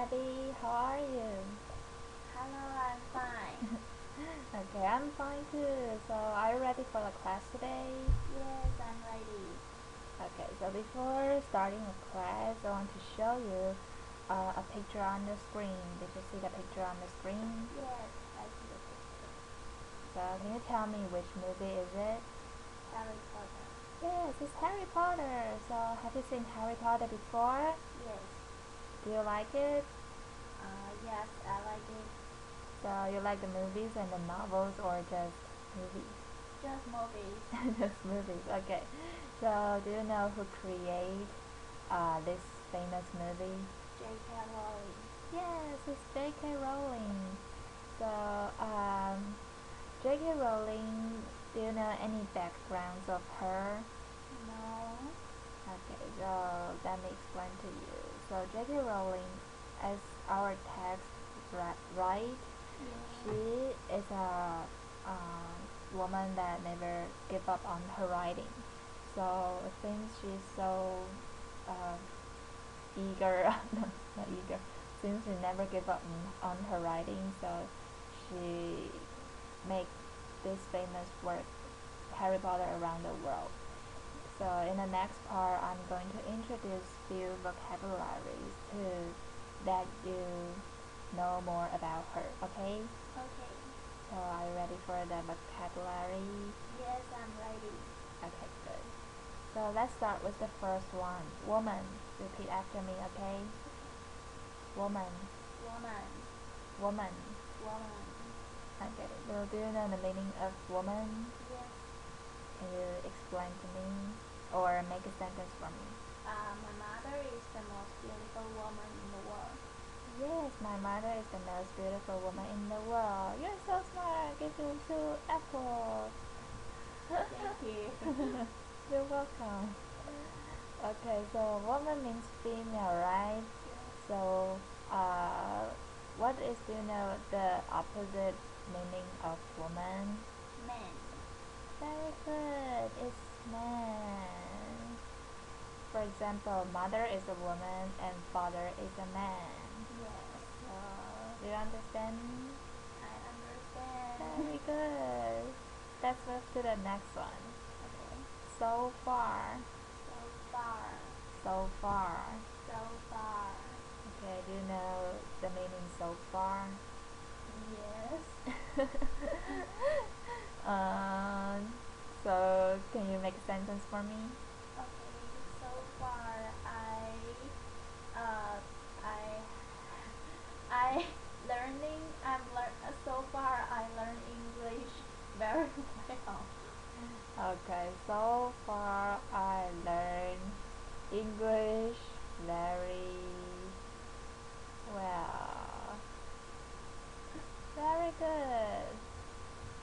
Abby. How are you? Hello, I'm fine. Okay, I'm fine too. So, are you ready for the class today? Yes, I'm ready. Okay, so before starting the class, I want to show you a picture on the screen. Did you see the picture on the screen? Yes, I see the picture. So, can you tell me which movie is it? Harry Potter. Yes, it's Harry Potter. So, have you seen Harry Potter before? Yes. Do you like it? Yes, I like it. So, you like the movies and the novels or just movies? Just movies. Just movies. Okay. So, do you know who create this famous movie? J.K. Rowling. Yes, it's J.K. Rowling. So, J.K. Rowling, do you know any backgrounds of her? No. Okay, so let me explain to you. So, J.K. Rowling, as our text right, Yeah. she is a woman that never give up on her writing. So since she's so uh, eager, no, not eager, since she never give up on her writing, so she make this famous work, Harry Potter, around the world. So in the next part, I'm going to introduce few vocabularies to that you know more about her. Okay? Okay. So are you ready for the vocabulary? Yes, I'm ready. Okay, good. So let's start with the first one. Woman. Repeat after me, okay? Woman. Woman. Woman. Woman. Okay. So do you know the meaning of woman? Yes. Can you explain to me? Or make a sentence for me? My mother is the most beautiful woman in the world. Yes, my mother is the most beautiful woman in the world. You're so smart. Give you two apples. Thank you. You're welcome. Okay, so woman means female, right? Yes. So, what is, do you know, the opposite meaning of woman? Man. Very good, it's man. For example, mother is a woman and father is a man. Yes. So, do you understand? I understand. Very good. Let's move to the next one. Okay. So far. So far. So far. So far. Okay, do you know the meaning so far? Yes. um, so can you make a sentence for me? Okay, so far uh I I so far I learn English very well. Okay, so far I learned English very well. Very good.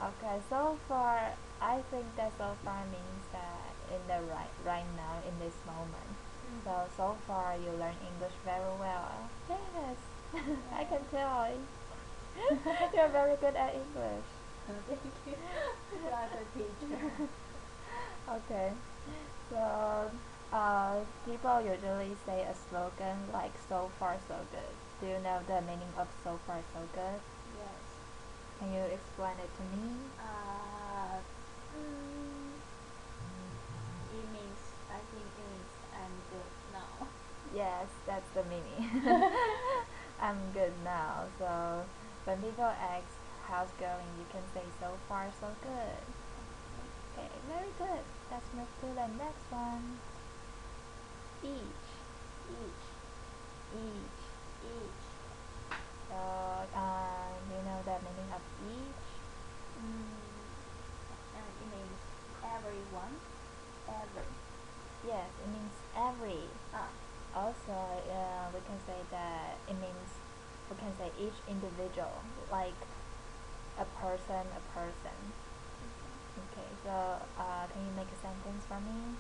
Okay, so far I think that so far means that in the right now in this moment. So far you learn English very well. Yes, I can tell. You're very good at English. Thank you. You are the teacher. Okay, so people usually say a slogan like "so far so good." Do you know the meaning of "so far so good"? Yes. Can you explain it to me? Uh mm, I think it means I'm good now. Yes, that's the meaning. I'm good now. So when people ask how's going, you can say "so far so good." Okay, very good. Let's move to the next one. Each. Each. Each. Each. So, do you know the meaning of each? And it means everyone. Every. Yes, it means every. Ah. Also, we can say that it means, we can say each individual, like a person, a person. Okay, so can you make a sentence for me?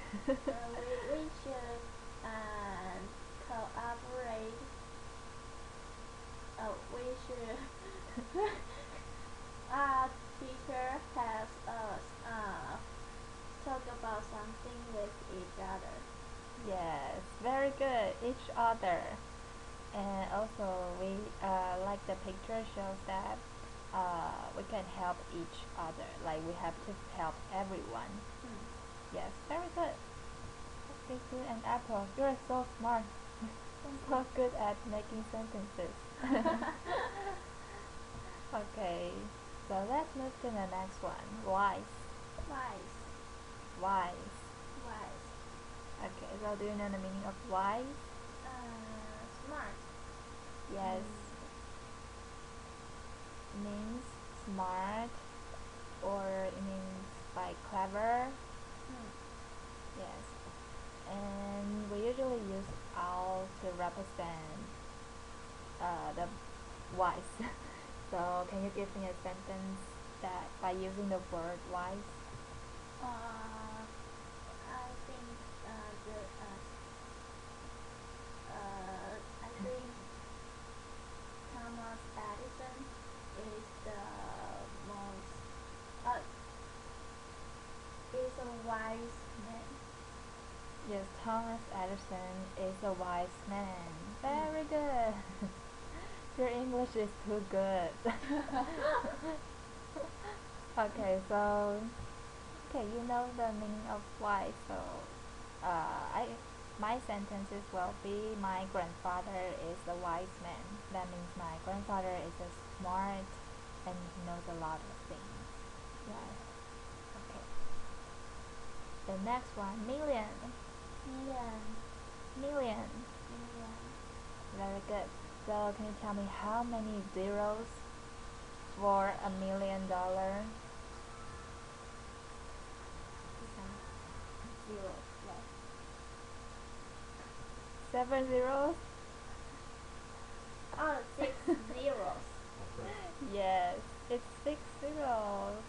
Mm, we should collaborate. We should. Teacher has us talk about something with each other. Yes, very good. Each other. And also, we like the picture shows that we can help each other. Like we have to help everyone. Hmm. Yes, very good. Okay, good. And Apple, you're so smart. So good at making sentences. Okay, so let's move to the next one. Wise. Wise. Wise. Wise. Okay, so do you know the meaning of wise? Smart. Yes, means smart or it means like clever. Hmm. Yes, and we usually use owl to represent the wise. So can you give me a sentence that by using the word wise? I think the I think Thomas Edison is the most is a wise man. Yes, Thomas Edison is a wise man. Very good. Your English is too good. Okay, so you know the meaning of wise. So I my sentences will be my grandfather is a wise man. That means my grandfather is a smart and he knows a lot of things. Yes. Okay. The next one, million. Million. Million. Million. Very good. So can you tell me how many zeros for $1 million? Some zeros left. 7 zeros? Oh, 6 zeros. Yes, it's 6 zeros.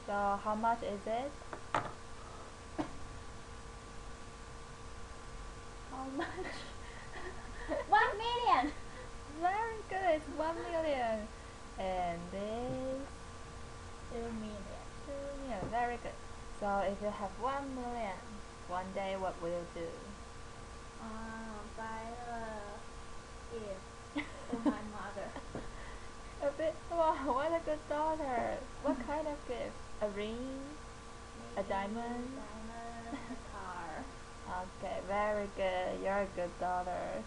So how much is it? How much? 1 million. Very good, it's 1 million. And this 2 million. 2 million. Very good. So if you have 1 million, one day what will you do? Buy a gift to my mother. A bit. Wow, what a good daughter. What kind of gift? A ring? A Maybe diamond? Diamond, a car. Okay, very good. You're a good daughter.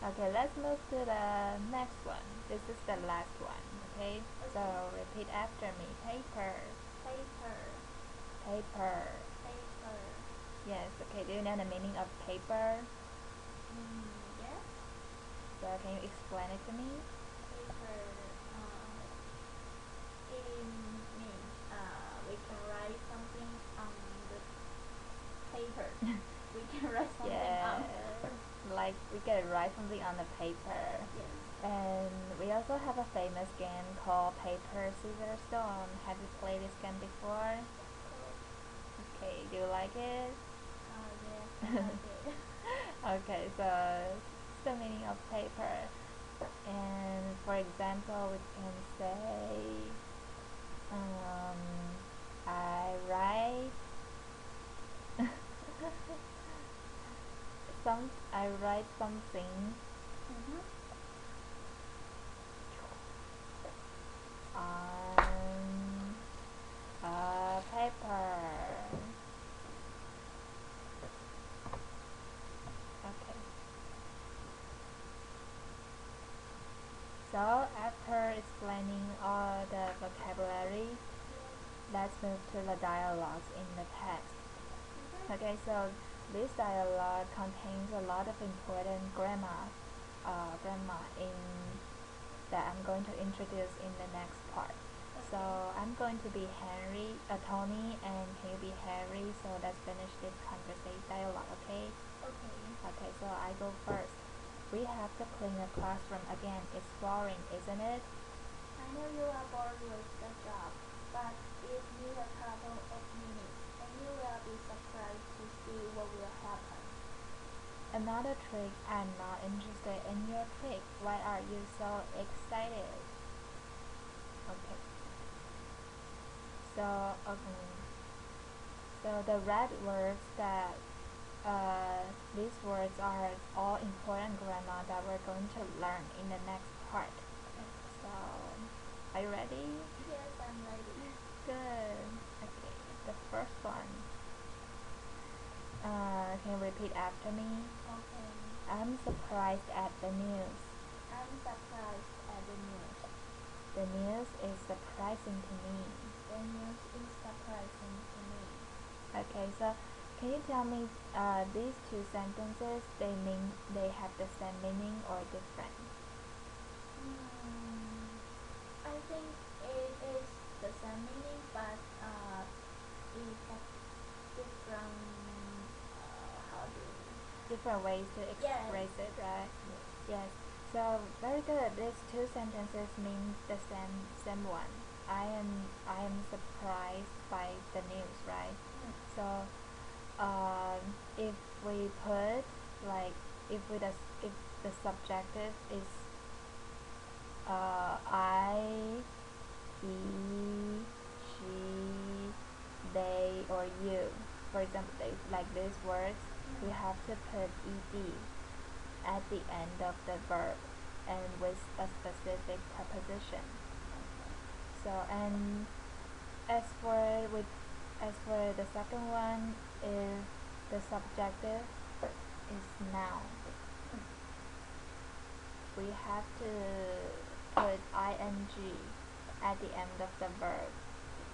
Okay, let's move to the next one. This is the last one. Okay, so repeat after me. Paper. Paper. Paper. Paper. Yes, okay. Do you know the meaning of paper? Yes. So can you explain it to me? Paper. It means we can write something on the paper. We can write something Yeah, on. like we can write something on the paper. Yes. And we also have a famous game called Paper, Scissors, Stone. Have you played this game before? Okay, do you like it? Yes, I like it. Okay, so it's the meaning of paper. And for example, we can say, um, I write I write something Mm-hmm. on a paper. Okay. So after explaining all the vocabulary, let's move to the dialogues in the text. Okay, so this dialogue contains a lot of important grammar in that I'm going to introduce in the next part. So I'm going to be Tony, and can you be Harry? So let's finish this conversation dialogue, okay? Okay. Okay, so I go first. We have to clean the classroom again. It's boring, isn't it? I know you are bored with the job, but it needs a couple of minutes, and you will be surprised to see what will happen. Another trick. I'm not interested in your trick. Why are you so excited? Okay. So, So the red words that these words are all important grammar that we're going to learn in the next part. So, are you ready? Yes, I'm ready. Good. Okay, the first one. Can you repeat after me? Okay. I'm surprised at the news. I'm surprised at the news. The news is surprising to me. The news is surprising to me. Okay, so can you tell me these two sentences, they have the same meaning or different? I think it is the same meaning, but it has different. How do Different ways to Yes. express it, right? Yes. So very good. These two sentences mean the same one. I am surprised by the news, right? So if we put like if the subjective is I, he, she, they, or you. For example, like these words, we have to put ed at the end of the verb and with a specific preposition. So and as for with as for the second one, if the subjective is noun, we have to put ing at the end of the verb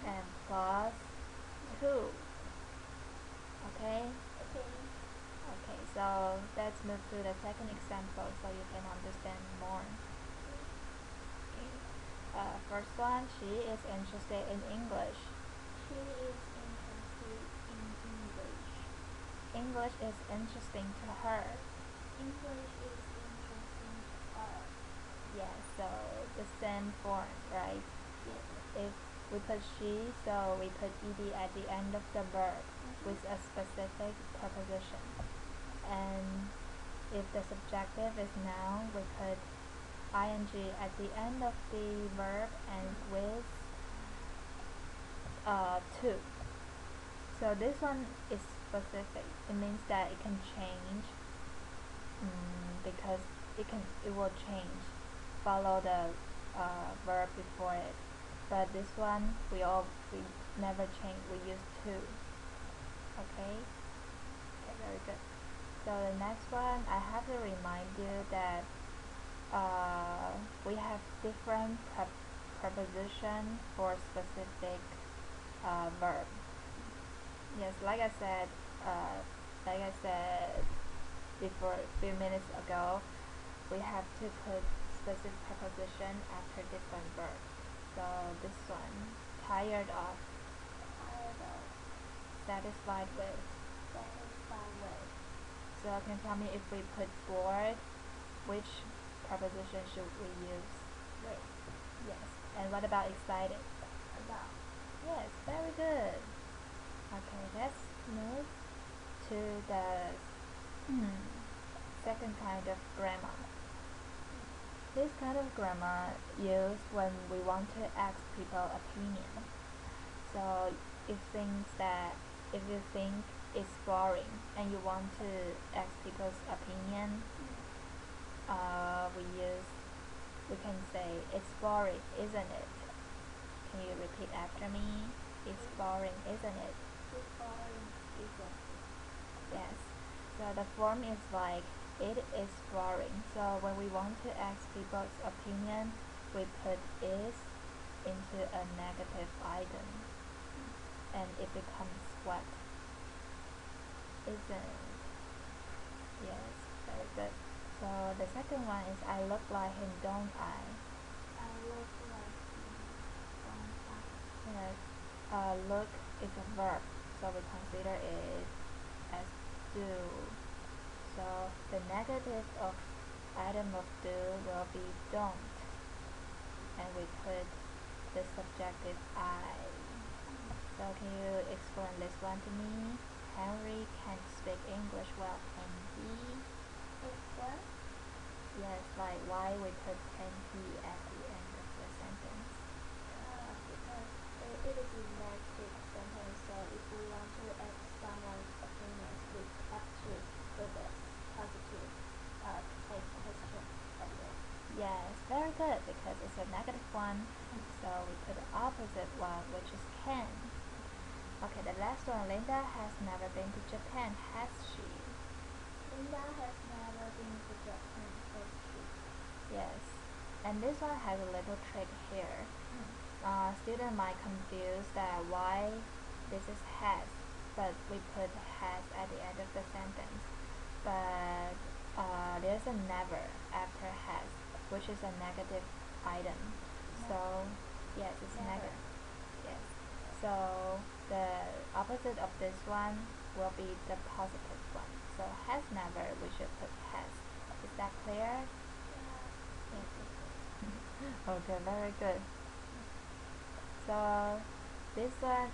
and plus to. Okay? Okay. Okay, so let's move to the second example so you can understand more. Okay. First one, she is interested in English. She is interested in English. English is interesting to her. English is interesting to her. Yes, so the same form, right? Yes. If we put she, so we put ed at the end of the verb with a specific preposition. And if the subjective is noun, we put ing at the end of the verb and with to. So this one is specific. It means that it can change because it will change, follow the verb before it. But this one we never change. We use to. Okay. Okay, very good. So the next one, I have to remind you that we have different preposition for specific verb. Yes, uh, like I said before a few minutes ago, we have to put specific preposition after different verb. So this one, tired of, Tired of. satisfied with. Satisfied with. So can you tell me if we put bored, which preposition should we use? With. Yes. And what about excited? About. Yes, very good. Okay, let's move to the second kind of grammar. This kind of grammar used when we want to ask people opinion. So if you think it's boring and you want to ask people's opinion, we can say it's boring, isn't it? Can you repeat after me? It's boring, isn't it? It's boring, isn't it? Yes. So the form is like it is boring. So when we want to ask people's opinion, we put is into a negative item and it becomes what? Isn't. Yes, very good. So the second one is I look like him, don't I? I look like him, don't I? Yes. Look is a verb, so we consider it as do. So the negative of item of do will be don't, and we put the subjective I. So can you explain this one to me? Henry can't speak English well, can he? Explain? Yes, like why we put can he at the end of the sentence? Because it is a negative sentence, so if we want to ask opposite one, which is can. Okay, the last one. Linda has never been to Japan, has she? Linda has never been to Japan, has she? Yes. And this one has a little trick here. Student might confuse that why this is has, but we put has at the end of the sentence. But there's a never after has, which is a negative item. So yes, it's Never. negative. Yes. So the opposite of this one will be the positive one. So has never, we should put has. Is that clear? Yeah. Yes. Okay, very good. So this one,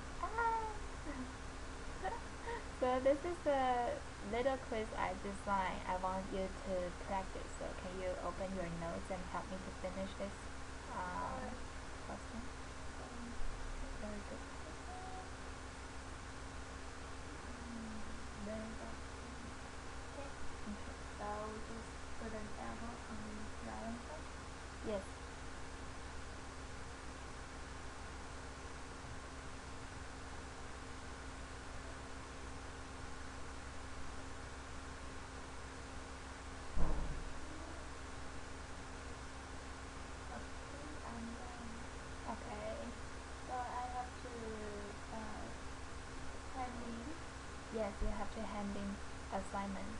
so this is a little quiz I designed. I want you to practice. So can you open your notes and help me to finish this question? Very good. Very good. Okay. Okay. So just put an arrow on your answer. Yes. Okay, I'm done. Okay. So I have to hand in. Yes, you have to hand in assignment.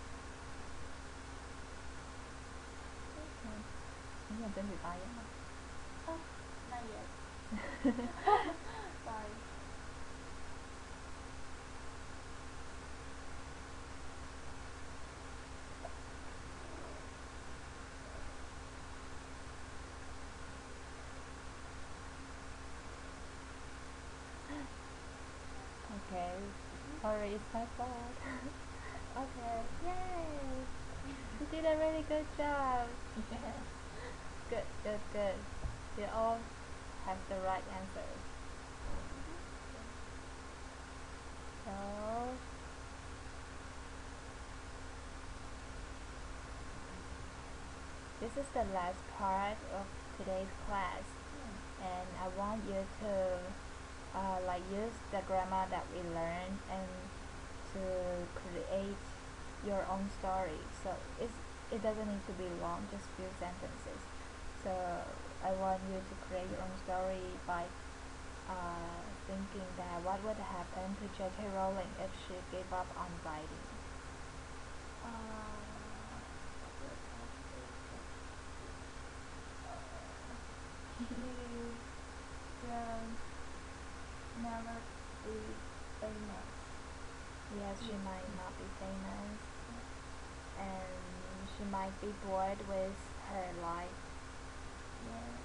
你认真写发言吗？ Oh, not yet. Sorry. Okay. Sorry, it's my fault. Okay. Yay! You did a really good job. Yeah. Good, good, good. You all have the right answers. So this is the last part of today's class, and I want you to like use the grammar that we learned and to create your own story. So it doesn't need to be long, just few sentences. So I want you to create your own story by thinking that what would happen to J.K. Rowling if she gave up on writing. She will never be famous. Yes, she might not be famous, and she might be bored with her life. Yes.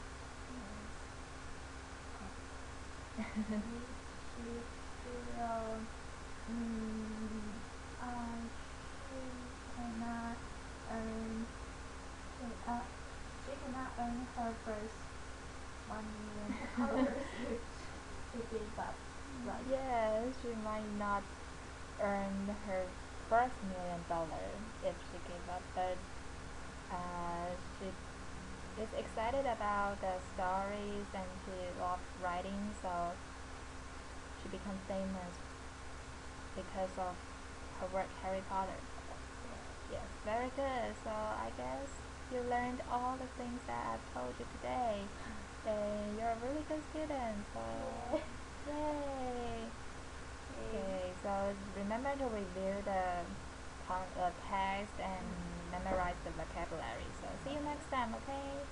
Yes. She will. She cannot earn. She cannot earn her first $1 million if she gave up. Right. Yes, she might not earn her first $1 million if she gave up, but she is excited about the stories and she loves writing, so she becomes famous because of her work Harry Potter. Yes, very good. So I guess you learned all the things that I've told you today. And you're a really good student. So yay! Okay, so remember to review the text and memorize the vocabulary. So see you next time, okay?